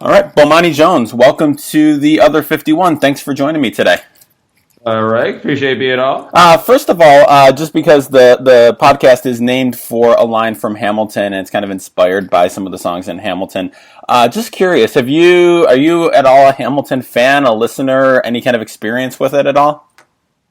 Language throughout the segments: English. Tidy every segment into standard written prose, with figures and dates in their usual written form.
All right, Bomani Jones, welcome to the Other 51. Thanks for joining me today. All right, appreciate being on. First of all, just because the podcast is named for a line from Hamilton and it's kind of inspired by some of the songs in Hamilton, just curious, are you at all a Hamilton fan, a listener, any kind of experience with it at all?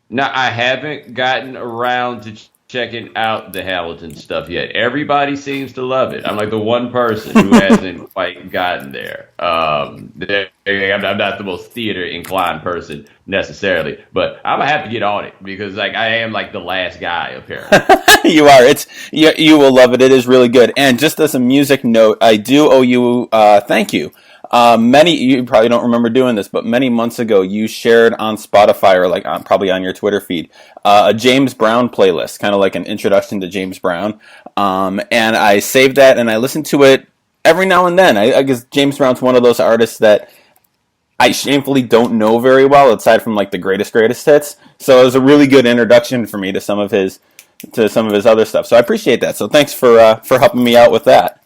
No, I haven't gotten around to checking out the Hamilton stuff yet. Everybody seems to love it. I'm like the one person who hasn't quite gotten there. I'm not the most theater inclined person necessarily, but I'm gonna have to get on it because like I am like the last guy apparently. You are. You will love it. It is really good. And just as a music note, I do owe you thank you. You probably don't remember doing this, but many months ago you shared on Spotify or probably on your Twitter feed a James Brown playlist, kind of like an introduction to James Brown. And I saved that and I listen to it every now and then. I guess James Brown's one of those artists that I shamefully don't know very well, aside from like the greatest hits. So it was a really good introduction for me to some of his other stuff. So I appreciate that. So thanks for helping me out with that.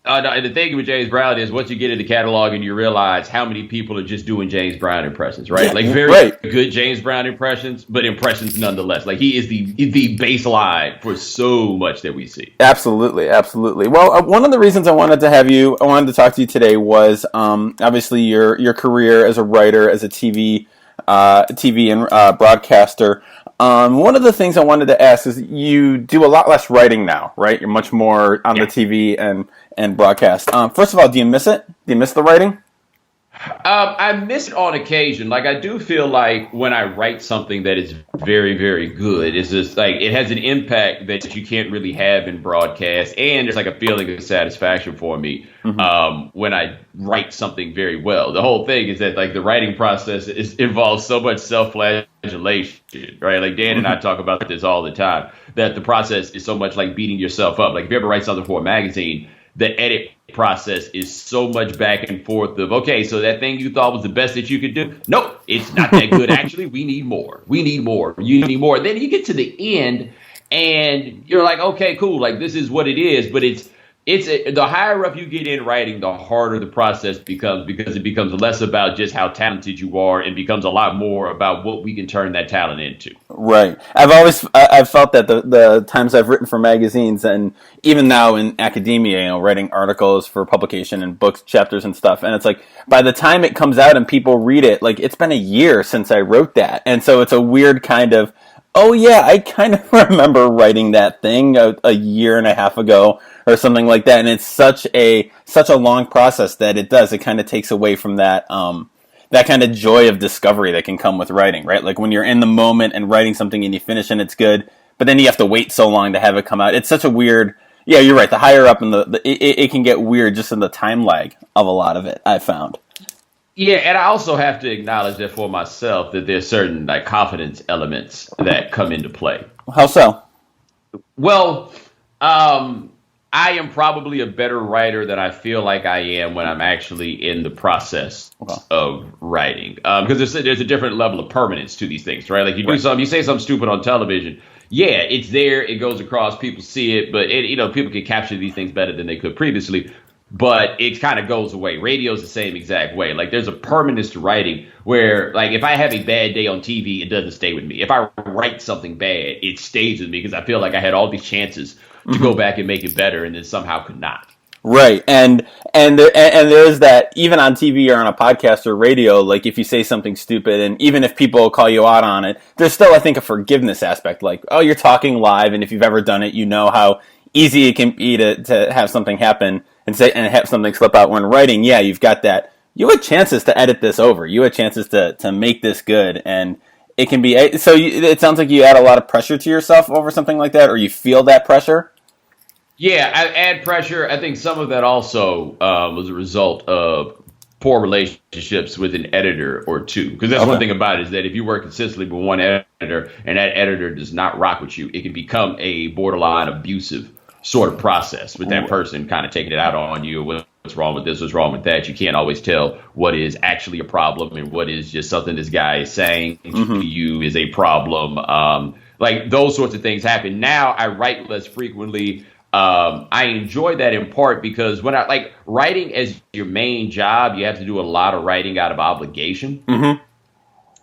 No, and the thing with James Brown is once you get in the catalog and you realize how many people are just doing James Brown impressions, right? Yeah, like very right. good James Brown impressions, but impressions nonetheless. Like he is the baseline for so much that we see. Absolutely, absolutely. Well, one of the reasons I wanted to talk to you today was obviously your career as a writer, as a TV and broadcaster. One of the things I wanted to ask is you do a lot less writing now, right? You're much more on the TV and broadcast. First of all, do you miss it? Do you miss the writing? I miss it on occasion. Like I do feel like when I write something that is very, very good, it's just like it has an impact that you can't really have in broadcast, and there's like a feeling of satisfaction for me when I write something very well. The whole thing is that like the writing process involves so much self-flagellation, right? Like Dan and I talk about this all the time. That the process is so much like beating yourself up. Like if you ever write something for a magazine, the edit process is so much back and forth of, okay, so that thing you thought was the best that you could do, nope, it's not that good. Actually, we need more. You need more. Then you get to the end and you're like, okay, cool. Like this is what it is. But the higher up you get in writing, the harder the process becomes because it becomes less about just how talented you are and becomes a lot more about what we can turn that talent into. Right. I've felt that the times I've written for magazines and even now in academia, writing articles for publication and books, chapters and stuff. And it's like, by the time it comes out and people read it, like it's been a year since I wrote that. And so it's a weird kind of, oh yeah, I kind of remember writing that thing a year and a half ago or something like that. And it's such a long process that it kind of takes away from that kind of joy of discovery that can come with writing, right? Like when you're in the moment and writing something and you finish and it's good, but then you have to wait so long to have it come out. It's such a weird, yeah, you're right. The higher up in it can get weird just in the time lag of a lot of it, I've found. Yeah, and I also have to acknowledge that for myself that there's certain like confidence elements that come into play. How so? Well, I am probably a better writer than I feel like I am when I'm actually in the process of writing. Because there's a different level of permanence to these things, right? Like you say something stupid on television. Yeah, it's there. It goes across. People see it, but people can capture these things better than they could previously. But it kind of goes away. Radio's the same exact way. Like there's a permanence to writing where like if I have a bad day on TV, it doesn't stay with me. If I write something bad, it stays with me because I feel like I had all these chances to go back and make it better and then somehow could not. Right. And there's that even on TV or on a podcast or radio, like if you say something stupid and even if people call you out on it, there's still, I think, a forgiveness aspect. Like, oh, you're talking live and if you've ever done it, you know how easy it can be to have something happen and have something slip out when writing. Yeah, you've got that. You had chances to edit this over. You had chances to make this good, and it can be. So it sounds like you add a lot of pressure to yourself over something like that, or you feel that pressure. Yeah, I add pressure. I think some of that also was a result of poor relationships with an editor or two. Because that's one thing about it is that if you work consistently with one editor and that editor does not rock with you, it can become a borderline abusive sort of process with that person kind of taking it out on you. What's wrong with this? What's wrong with that? You can't always tell what is actually a problem and what is just something this guy is saying to you is a problem. Like those sorts of things happen. Now I write less frequently. I enjoy that in part because when I like writing as your main job, you have to do a lot of writing out of obligation. Mm-hmm.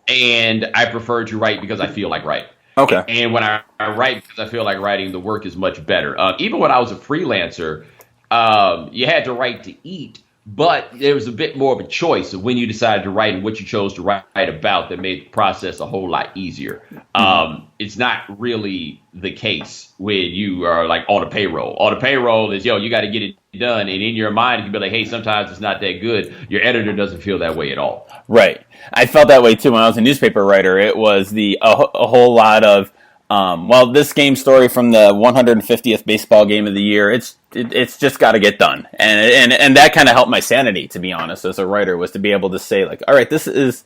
And I prefer to write because I feel like writing. Okay. And when I write because I feel like writing, the work is much better. Even when I was a freelancer, you had to write to eat, but there was a bit more of a choice of when you decided to write and what you chose to write about that made the process a whole lot easier. It's not really the case when you are like on a payroll. On a payroll is, you got to get it done. And in your mind, you can be like, hey, sometimes it's not that good. Your editor doesn't feel that way at all. Right. I felt that way too when I was a newspaper writer. It was a whole lot of, this game story from the 150th baseball game of the year, it's just got to get done. And that kind of helped my sanity, to be honest, as a writer, was to be able to say, like, all right, this is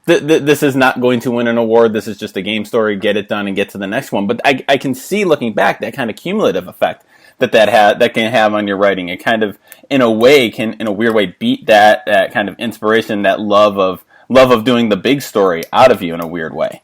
not going to win an award. This is just a game story. Get it done and get to the next one. But I can see, looking back, that kind of cumulative effect that can have on your writing. It kind of, in a weird way, beat that kind of inspiration, that love of doing the big story out of you in a weird way.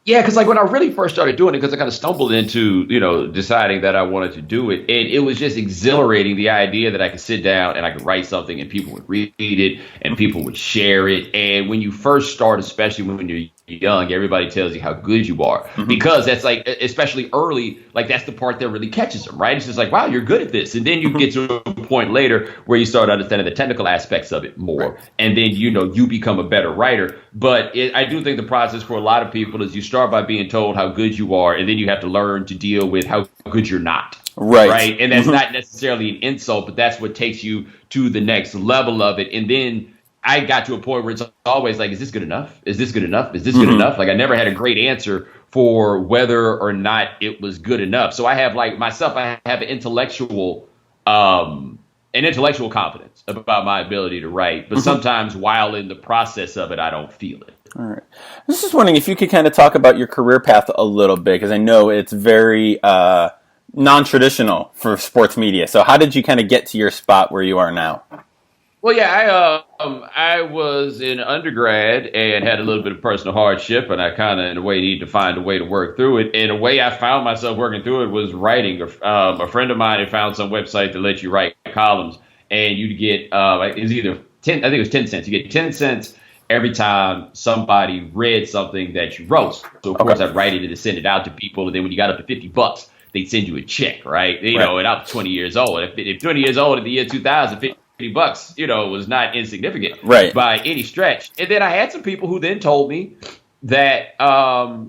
Yeah, because like when I really first started doing it, because I kind of stumbled into, deciding that I wanted to do it. And it was just exhilarating, the idea that I could sit down and I could write something and people would read it and people would share it. And when you first start, especially when you're young, everybody tells you how good you are, because that's like, especially early, like that's the part that really catches them, right? It's just like, wow, you're good at this. And then you get to a point later where you start understanding the technical aspects of it more. Right. And then, you become a better writer. But I do think the process for a lot of people is you start by being told how good you are, and then you have to learn to deal with how good you're not. Right. And that's not necessarily an insult, but that's what takes you to the next level of it. And then I got to a point where it's always like, is this good enough? Is this good enough? Is this good enough? Like I never had a great answer for whether or not it was good enough. So I have I have an intellectual confidence about my ability to write. But sometimes while in the process of it, I don't feel it. All right. I was just wondering if you could kind of talk about your career path a little bit, because I know it's very non-traditional for sports media. So how did you kind of get to your spot where you are now? Well, yeah, I was in undergrad and had a little bit of personal hardship, and I kind of, in a way, needed to find a way to work through it. And a way I found myself working through it was writing. A friend of mine had found some website that lets you write columns, and you'd get it was either 10. I think it was 10 cents. You get 10 cents every time somebody read something that you wrote. So of course, I'd write it and send it out to people, and then when you got up to $50, they'd send you a check, right? And I'm 20 years old. If 20 years old in the year 2000, $50 was not insignificant by any stretch. And then I had some people who then told me that,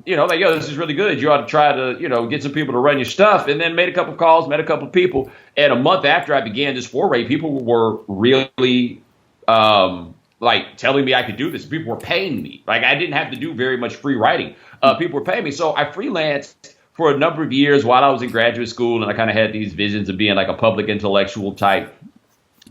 this is really good. You ought to try to, get some people to run your stuff. And then made a couple of calls, met a couple of people. And a month after I began this foray, people were really, telling me I could do this. People were paying me. Like I didn't have to do very much free writing. People were paying me. So I freelanced for a number of years while I was in graduate school. And I kind of had these visions of being like a public intellectual type.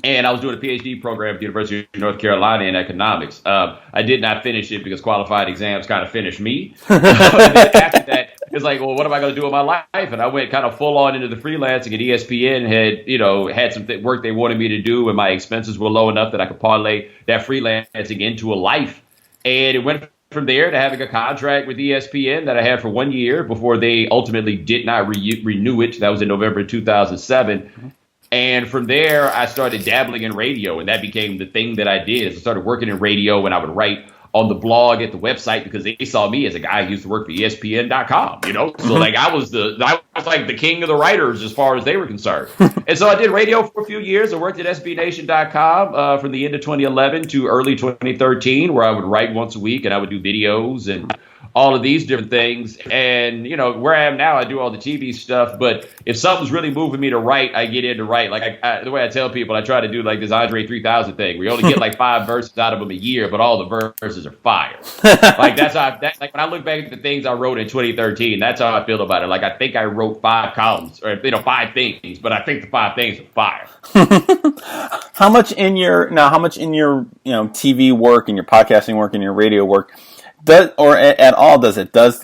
And I was doing a PhD program at the University of North Carolina in economics. I did not finish it because qualified exams kind of finished me. After that, it's like, well, what am I going to do with my life? And I went kind of full on into the freelancing. And ESPN had some work they wanted me to do, and my expenses were low enough that I could parlay that freelancing into a life. And it went from there to having a contract with ESPN that I had for 1 year before they ultimately did not renew it. That was in November 2007. And from there, I started dabbling in radio, and that became the thing that I did. I started working in radio, and I would write on the blog at the website because they saw me as a guy who used to work for ESPN.com, So like I was like the king of the writers as far as they were concerned. And so I did radio for a few years. I worked at SBNation.com from the end of 2011 to early 2013, where I would write once a week and I would do videos and all of these different things. And, where I am now, I do all the TV stuff. But if something's really moving me to write, I get into write. Like the way I tell people, I try to do like this Andre 3000 thing. We only get like 5 verses out of them a year, but all the verses are fire. Like that's like when I look back at the things I wrote in 2013, that's how I feel about it. Like I think I wrote 5 columns or 5 things, but I think the 5 things are fire. How much in your TV work and your podcasting work and your radio work does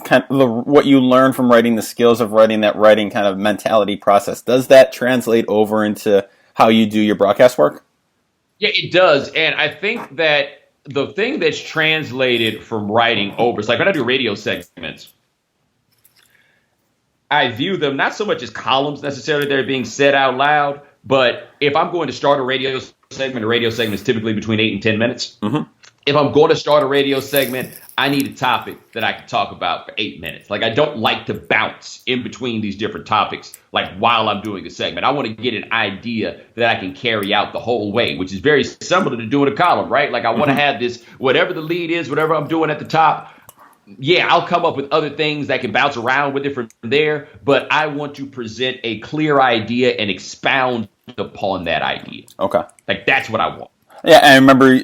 kind of what you learn from writing, the skills of writing, that writing kind of mentality process, does that translate over into how you do your broadcast work? Yeah, it does. And I think that the thing that's translated from writing over is like when I do radio segments, I view them not so much as columns necessarily that are being said out loud, but if I'm going to start a radio segment is typically between 8 and 10 minutes. Mm-hmm. If I'm going to start a radio segment, I need a topic that I can talk about for 8 minutes. Like, I don't like to bounce in between these different topics, like while I'm doing a segment. I want to get an idea that I can carry out the whole way, which is very similar to doing a column, right? Like, I want to have this, whatever the lead is, whatever I'm doing at the top. Yeah, I'll come up with other things that can bounce around with it from there, but I want to present a clear idea and expound upon that idea. Okay. Like, that's what I want. Yeah, I remember,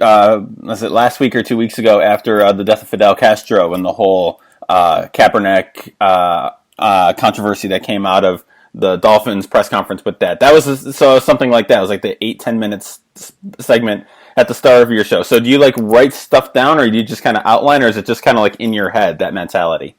was it last week or 2 weeks ago after the death of Fidel Castro and the whole Kaepernick controversy that came out of the Dolphins press conference with that. That was something like that. It was like the 8-10 minutes segment at the start of your show. So do you like write stuff down, or do you just kind of outline, or is it just kind of like in your head, that mentality?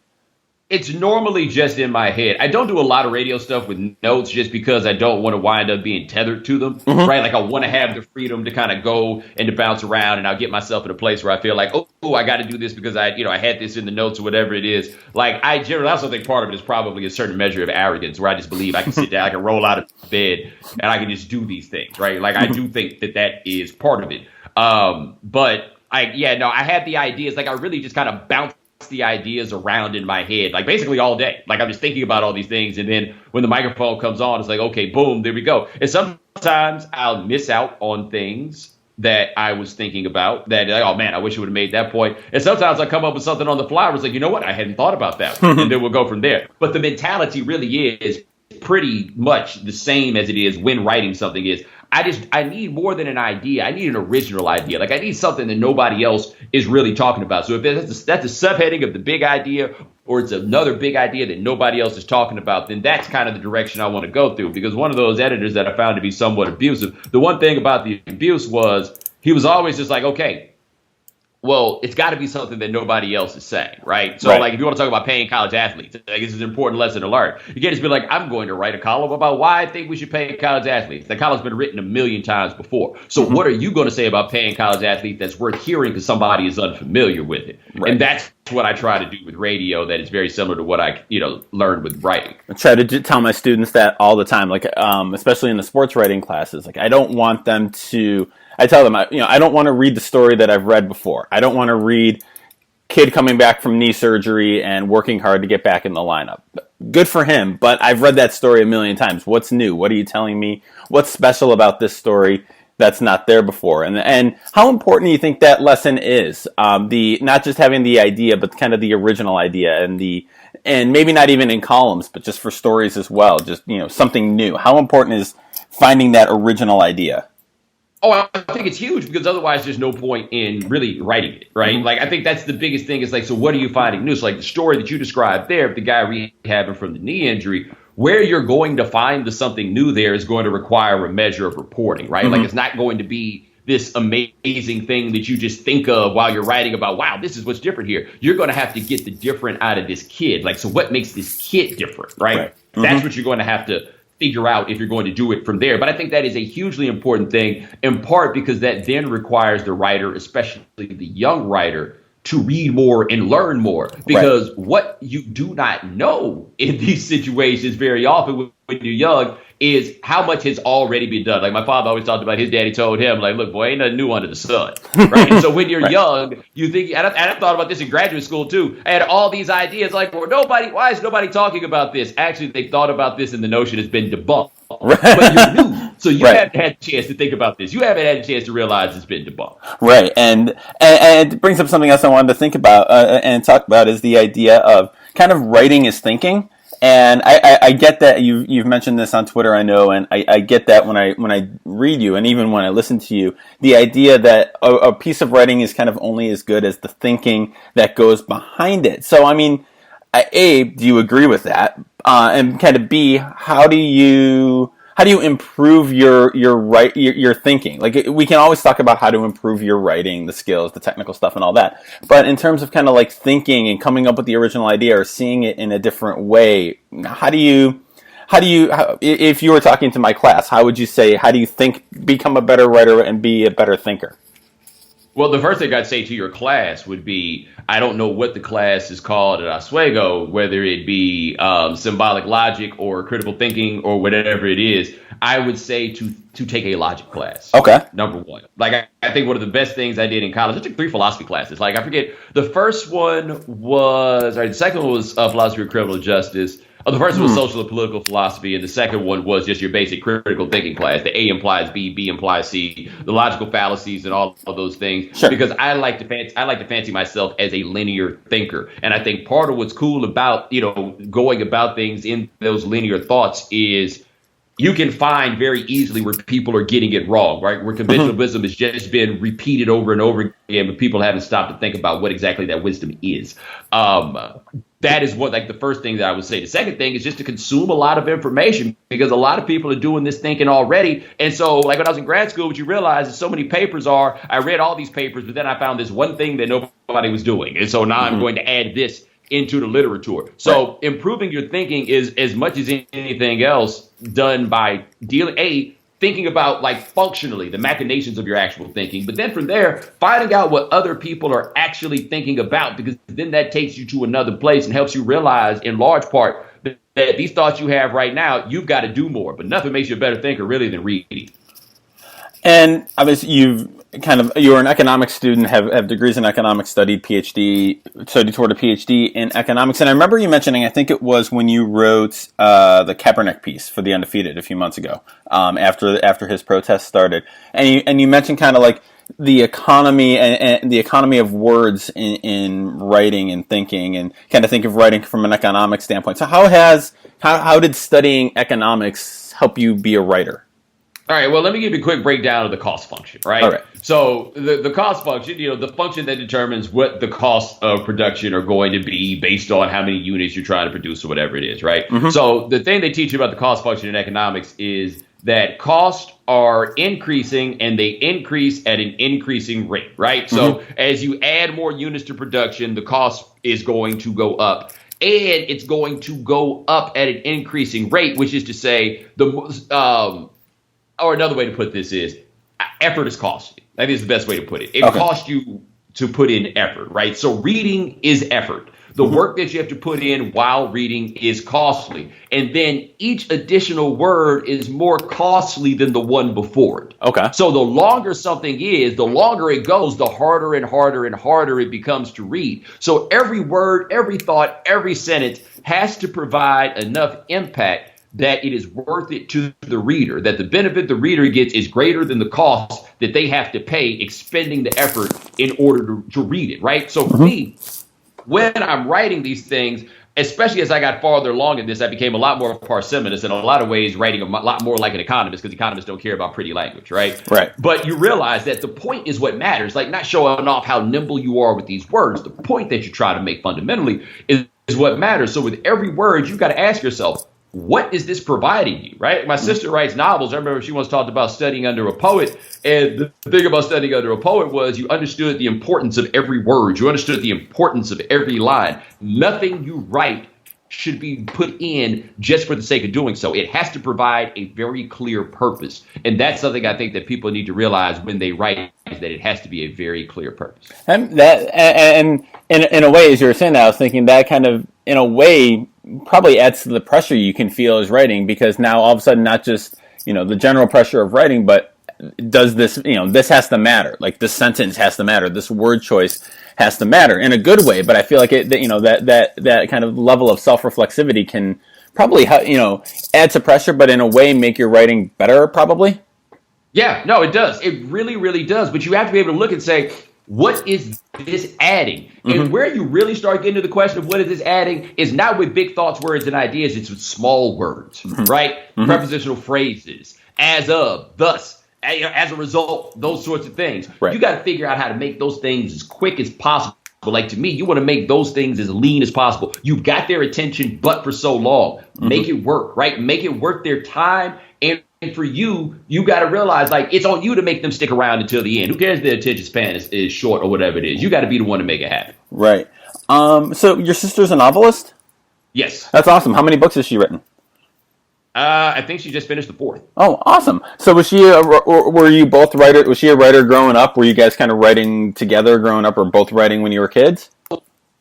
It's normally just in my head. I don't do a lot of radio stuff with notes just because I don't want to wind up being tethered to them, right? Like, I want to have the freedom to kind of go and to bounce around, and I'll get myself in a place where I feel like, oh, I got to do this because I had this in the notes or whatever it is. Like, I generally also think part of it is probably a certain measure of arrogance, where I just believe I can sit down, I can roll out of bed, and I can just do these things, right? Like, I do think that is part of it. But I had the ideas. Like, I really just kind of bounce the ideas around in my head, like basically all day. Like, I'm just thinking about all these things, and then when the microphone comes on, it's like, okay, boom, there we go. And sometimes I'll miss out on things that I was thinking about that, like, oh man, I wish I would have made that point. And sometimes I come up with something on the fly where it's like, you know what, I hadn't thought about that one. And then we'll go from there. But the mentality really is pretty much the same as it is when writing something is. I need more than an idea. I need an original idea. Like, I need something that nobody else is really talking about. So if that's a subheading of the big idea, or it's another big idea that nobody else is talking about, then that's kind of the direction I want to go through. Because one of those editors that I found to be somewhat abusive, the one thing about the abuse was he was always just like, okay, well, it's got to be something that nobody else is saying, right? So, like, if you want to talk about paying college athletes, like, this is an important lesson to learn. You can't just be like, I'm going to write a column about why I think we should pay college athletes. That column's been written a million times before. So what are you going to say about paying college athletes that's worth hearing because somebody is unfamiliar with it? Right. And that's what I try to do with radio. That is very similar to what I, learned with writing. I try to tell my students that all the time, like, especially in the sports writing classes. Like, I don't want them to. I tell them, I don't want to read the story that I've read before. I don't want to read kid coming back from knee surgery and working hard to get back in the lineup. Good for him, but I've read that story a million times. What's new? What are you telling me? What's special about this story that's not there before? And how important do you think that lesson is? Not just having the idea, but kind of the original idea, and maybe not even in columns, but just for stories as well. Just, something new. How important is finding that original idea? Oh, I think it's huge, because otherwise there's no point in really writing it, right? Mm-hmm. Like, I think that's the biggest thing is, like, so what are you finding new? So, like, the story that you described there, the guy rehabbing from the knee injury, where you're going to find the something new there is going to require a measure of reporting, right? Mm-hmm. Like, it's not going to be this amazing thing that you just think of while you're writing about, wow, this is what's different here. You're going to have to get the different out of this kid. Like, so what makes this kid different, right? Mm-hmm. That's what you're going to have to figure out if you're going to do it from there. But I think that is a hugely important thing, in part because that then requires the writer, especially the young writer, to read more and learn more. Because what you do not know in these situations very often when you're young is how much has already been done. Like, my father always talked about, his daddy told him, like, look, boy, ain't nothing new under the sun. Right? And so when you're young, you think, and I thought about this in graduate school too. I had all these ideas like, well, why is nobody talking about this? Actually, they thought about this and the notion has been debunked. Right. But you're new, so you haven't had a chance to think about this. You haven't had a chance to realize it's been debunked. Right, and it brings up something else I wanted to think about and talk about, is the idea of kind of writing is thinking. And I get that you've mentioned this on Twitter, I know, and I get that when I read you, and even when I listen to you, the idea that a piece of writing is kind of only as good as the thinking that goes behind it. So, I mean, A, do you agree with that? And kind of B, how do you improve your thinking? Like, we can always talk about how to improve your writing, the skills, the technical stuff, and all that. But in terms of kind of like thinking and coming up with the original idea or seeing it in a different way, how do you, if you were talking to my class, how would you say, how do you become a better writer and be a better thinker? Well, the first thing I'd say to your class would be, I don't know what the class is called at Oswego, whether it be symbolic logic or critical thinking or whatever it is. I would say to take a logic class. Okay. Number one. Like, I think one of the best things I did in college, I took 3 philosophy classes. Like, I forget, the first one was, the second one was philosophy of criminal justice. Oh, the first one was social and political philosophy, and the second one was just your basic critical thinking class. The A implies B, B implies C, the logical fallacies, and all of those things. Sure. Because I like to fancy myself as a linear thinker, and I think part of what's cool about going about things in those linear thoughts is you can find very easily where people are getting it wrong, right? Where conventional wisdom has just been repeated over and over again, but people haven't stopped to think about what exactly that wisdom is. That is the first thing that I would say. The second thing is just to consume a lot of information, because a lot of people are doing this thinking already. And so, like when I was in grad school, what you realize is so many papers I read all these papers, but then I found this one thing that nobody was doing. And so now I'm going to add this into the literature. So improving your thinking is, as much as anything else, done by thinking about functionally the machinations of your actual thinking. But then from there, finding out what other people are actually thinking about, because then that takes you to another place and helps you realize in large part that these thoughts you have right now, you've got to do more. But nothing makes you a better thinker really than reading. And obviously you're an economics student, have degrees in economics, studied toward a PhD in economics. And I remember you mentioning, I think it was when you wrote the Kaepernick piece for The Undefeated a few months ago, after his protest started. And you mentioned kind of like the economy and the economy of words in writing and thinking, and kind of think of writing from an economic standpoint. So how did studying economics help you be a writer? All right, well, let me give you a quick breakdown of the cost function, right? All right. So the cost function, the function that determines what the costs of production are going to be based on how many units you're trying to produce or whatever it is, right? Mm-hmm. So the thing they teach you about the cost function in economics is that costs are increasing, and they increase at an increasing rate, right? Mm-hmm. So as you add more units to production, the cost is going to go up. And it's going to go up at an increasing rate, which is to say or another way to put this is effort is costly. I think is the best way to put it. It costs you to put in effort, right? So reading is effort. The work that you have to put in while reading is costly. And then each additional word is more costly than the one before it. Okay. So the longer something is, the longer it goes, the harder and harder and harder it becomes to read. So every word, every thought, every sentence has to provide enough impact that it is worth it to the reader, that the benefit the reader gets is greater than the cost that they have to pay expending the effort in order to read it, right? So for me, when I'm writing these things, especially as I got farther along in this, I became a lot more parsimonious, in a lot of ways writing a lot more like an economist, because economists don't care about pretty language, right? Right. But you realize that the point is what matters, like not showing off how nimble you are with these words. The point that you try to make fundamentally is what matters. So with every word, you've got to ask yourself, what is this providing you, right? My sister writes novels. I remember she once talked about studying under a poet. And the thing about studying under a poet was you understood the importance of every word. You understood the importance of every line. Nothing you write should be put in just for the sake of doing so. It has to provide a very clear purpose. And that's something I think that people need to realize when they write, is that it has to be a very clear purpose. And in a way, as you were saying that, I was thinking that kind of, in a way, probably adds to the pressure you can feel as writing, because now all of a sudden, not just, the general pressure of writing, but does this, this has to matter. Like this sentence has to matter. This word choice has to matter in a good way. But I feel like that kind of level of self-reflexivity can probably, add to pressure, but in a way make your writing better, probably. Yeah, no, it does. It really, really does. But you have to be able to look and say, what is this adding? Mm-hmm. And where you really start getting to the question of what is this adding is not with big thoughts, words, and ideas. It's with small words, right? Mm-hmm. Prepositional phrases, as of, thus, as a result, those sorts of things. Right. You got to figure out how to make those things as quick as possible. Like to me, you want to make those things as lean as possible. You've got their attention, but for so long. Mm-hmm. Make it work, right? Make it worth their time. And for you, you got to realize, like, it's on you to make them stick around until the end. Who cares if their attention span is short or whatever it is? You got to be the one to make it happen. Right. So your sister's a novelist? Yes. That's awesome. How many books has she written? I think she just finished the fourth. Oh, awesome! So was she? Or were you both writer? Was she a writer growing up? Were you guys kind of writing together growing up, or both writing when you were kids?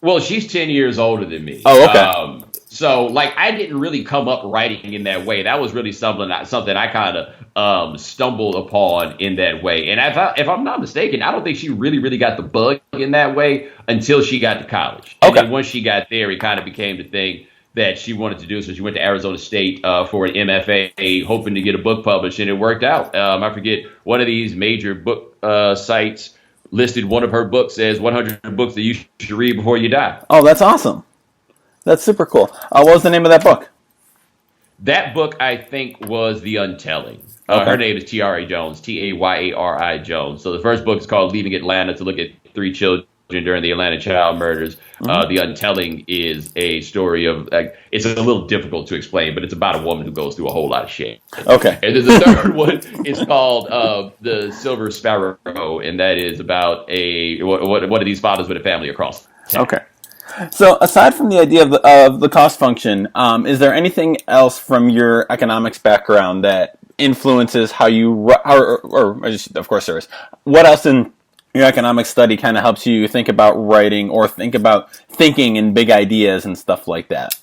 Well, she's 10 years older than me. Oh, okay. So like I didn't really come up writing in that way. That was really something I kind of stumbled upon in that way. And if I'm not mistaken, I don't think she really got the bug in that way until she got to college. And then once she got there, it kind of became the thing that she wanted to do. So she went to Arizona State for an MFA, hoping to get a book published, and it worked out. I forget, one of these major book sites listed one of her books as 100 books that you should read before you die. Oh, that's awesome. That's super cool. What was the name of that book? That book, I think, was The Untelling. Her name is Tiara Jones, Tayari Jones. So the first book is called Leaving Atlanta, to look at 3 children during the Atlanta child murders. The Untelling is a story of, it's a little difficult to explain, but it's about a woman who goes through a whole lot of shit. Okay. And then the third one is called The Silver Sparrow, and that is about one of these fathers with a family across town. Okay. So aside from the idea of the cost function, is there anything else from your economics background that influences how you, of course there is, what else in your economic study kind of helps you think about writing or think about thinking in big ideas and stuff like that?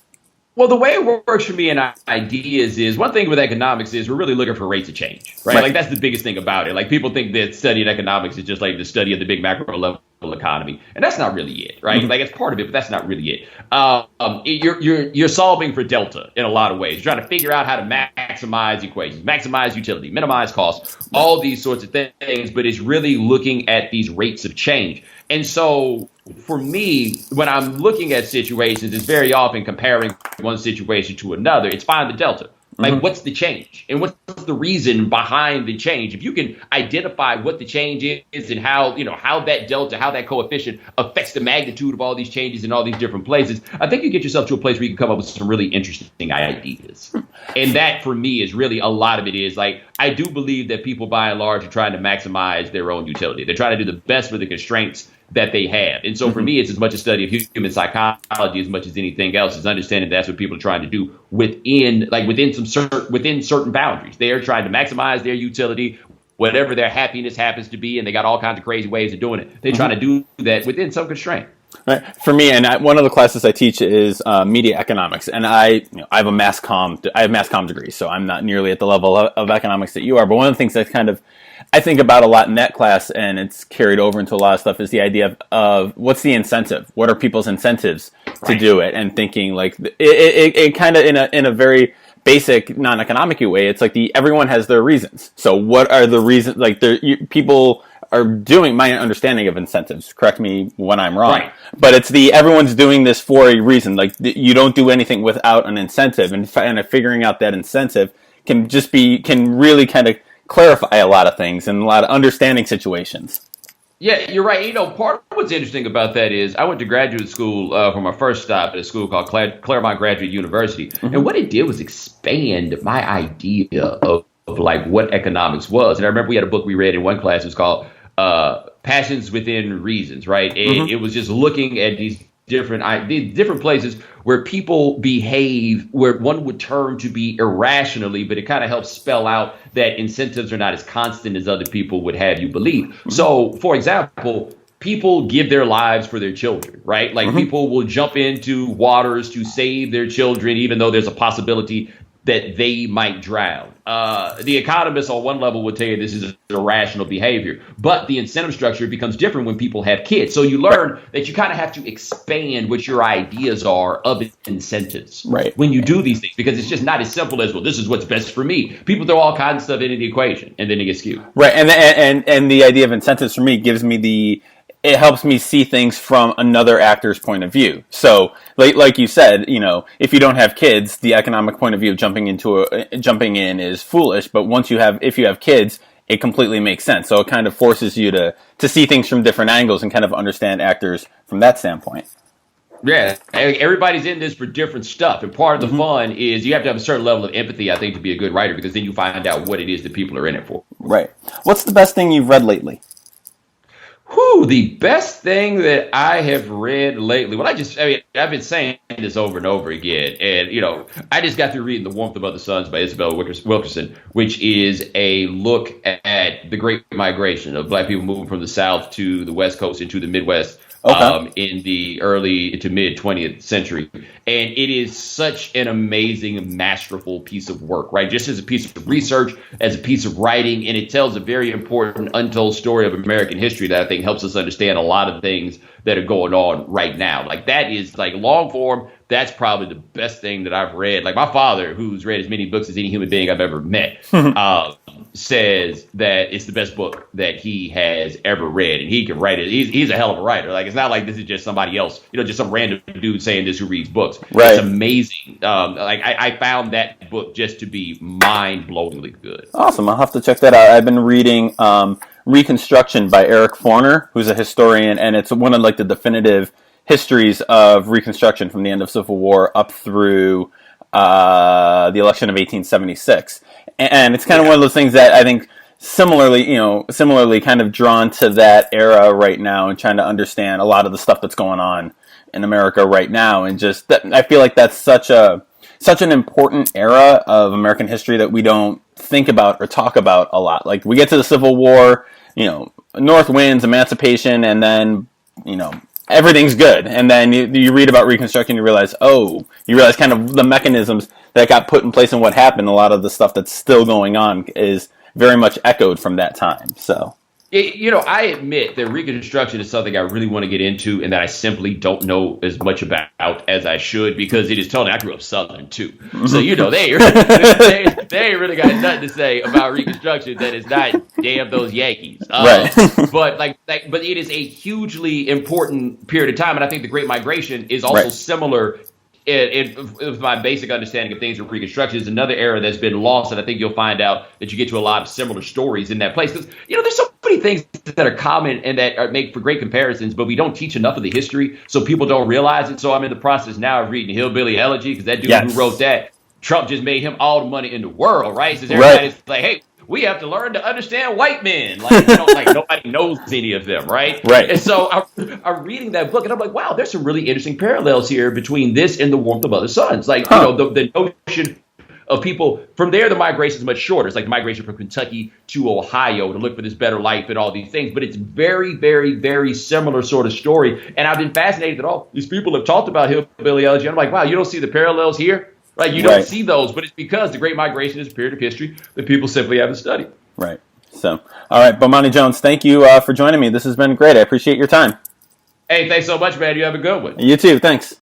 Well, the way it works for me in ideas is, one thing with economics is we're really looking for rates of change, right? Like that's the biggest thing about it. Like people think that studying economics is just like the study of the big macro level economy, and that's not really it, right? Like it's part of it, but that's not really it. You're solving for delta in a lot of ways. You're trying to figure out how to maximize equations, maximize utility, minimize costs, all these sorts of things. But it's really looking at these rates of change. And so for me, when I'm looking at situations, it's very often comparing one situation to another. It's find the delta. Like, what's the change? And what's the reason behind the change? If you can identify what the change is and how that delta, how that coefficient affects the magnitude of all these changes in all these different places, I think you get yourself to a place where you can come up with some really interesting ideas. And that, for me, is really a lot of it is, like, I do believe that people, by and large, are trying to maximize their own utility. They're trying to do the best for the constraints that they have. And so for me, it's as much a study of human psychology as much as anything else, is understanding that's what people are trying to do within certain boundaries. They are trying to maximize their utility, whatever their happiness happens to be, and they got all kinds of crazy ways of doing it. They're trying to do that within some constraint. Right. For me, and one of the classes I teach is media economics, and I have a mass comm degree, so I'm not nearly at the level of economics that you are. But one of the things that kind of I think about a lot in that class, and it's carried over into a lot of stuff, is the idea of what's the incentive? What are people's incentives to do it? And thinking like it kind of in a very basic non-economic way, it's like everyone has their reasons. So what are the reasons? Like people are doing, my understanding of incentives, correct me when I'm wrong, but it's everyone's doing this for a reason. Like you don't do anything without an incentive, and figuring out that incentive can really kind of clarify a lot of things and a lot of understanding situations. Yeah, you're right. Part of what's interesting about that is I went to graduate school for my first stop at a school called Claremont Graduate University. And what it did was expand my idea of like what economics was. And I remember we had a book we read in one class. It was called Passions Within Reasons, right? And it was just looking at these different places where people behave where one would term to be irrationally, but it kind of helps spell out that incentives are not as constant as other people would have you believe. So, for example, people give their lives for their children, right? Like people will jump into waters to save their children, even though there's a possibility that they might drown. The economists on one level would tell you this is irrational behavior, but the incentive structure becomes different when people have kids. So you learn that you kind of have to expand what your ideas are of incentives when you do these things, because it's just not as simple as, well, this is what's best for me. People throw all kinds of stuff into the equation, and then it gets skewed. Right, and the idea of incentives for me it helps me see things from another actor's point of view. So, like you said, if you don't have kids, the economic point of view of jumping in is foolish. But if you have kids, it completely makes sense. So it kind of forces you to see things from different angles and kind of understand actors from that standpoint. Yeah, everybody's in this for different stuff. And part of the fun is you have to have a certain level of empathy, I think, to be a good writer, because then you find out what it is that people are in it for. Right. What's the best thing you've read lately? Whew, the best thing that I have read lately. Well, I've been saying this over and over again. And, I just got through reading The Warmth of Other Suns by Isabel Wilkerson, which is a look at the Great Migration of Black people moving from the South to the West Coast into the Midwest. Okay. In the early to mid 20th century. And it is such an amazing, masterful piece of work, right? Just as a piece of research, as a piece of writing, and it tells a very important untold story of American history that I think helps us understand a lot of things that are going on right now. Like that is like long form. That's probably the best thing that I've read. Like my father, who's read as many books as any human being I've ever met, says that it's the best book that he has ever read, and he can write it. He's a hell of a writer. Like it's not like this is just somebody else, just some random dude saying this who reads books. Right. It's amazing. I found that book just to be mind-blowingly good. Awesome. I'll have to check that out. I've been reading Reconstruction by Eric Forner, who's a historian, and it's one of like the definitive histories of Reconstruction from the end of Civil War up through the election of 1876. And it's kind of one of those things that I think similarly kind of drawn to that era right now and trying to understand a lot of the stuff that's going on in America right now. And just that, I feel like that's such an important era of American history that we don't think about or talk about a lot. Like we get to the Civil War, North wins, emancipation, and then, everything's good. And then you read about Reconstruction, you realize kind of the mechanisms that got put in place and what happened. A lot of the stuff that's still going on is very much echoed from that time. So, I admit that Reconstruction is something I really want to get into and that I simply don't know as much about as I should, because it is totally, I grew up Southern too. So, they ain't really got nothing to say about Reconstruction that is not damn those Yankees. Right. but it is a hugely important period of time. And I think the Great Migration is also similar. With my basic understanding of things with Reconstruction, is another era that's been lost, and I think you'll find out that you get to a lot of similar stories in that place. Because there's so many things that are common and that make for great comparisons, but we don't teach enough of the history, so people don't realize it. So I'm in the process now of reading Hillbilly Elegy, because that dude who wrote that, Trump just made him all the money in the world, right? So everybody's like, hey, we have to learn to understand white men. Like, nobody knows any of them, right? Right. And so I'm reading that book, and I'm like, wow, there's some really interesting parallels here between this and The Warmth of Other Suns. Like, the notion of people from there, the migration is much shorter. It's like the migration from Kentucky to Ohio to look for this better life and all these things. But it's very, very, very similar sort of story. And I've been fascinated that all these people have talked about Hillbilly Elegy. I'm like, wow, you don't see the parallels here? Right, you don't see those, but it's because the Great Migration is a period of history that people simply haven't studied. Right. So, all right, Bomani Jones, thank you for joining me. This has been great. I appreciate your time. Hey, thanks so much, man. You have a good one. You too. Thanks.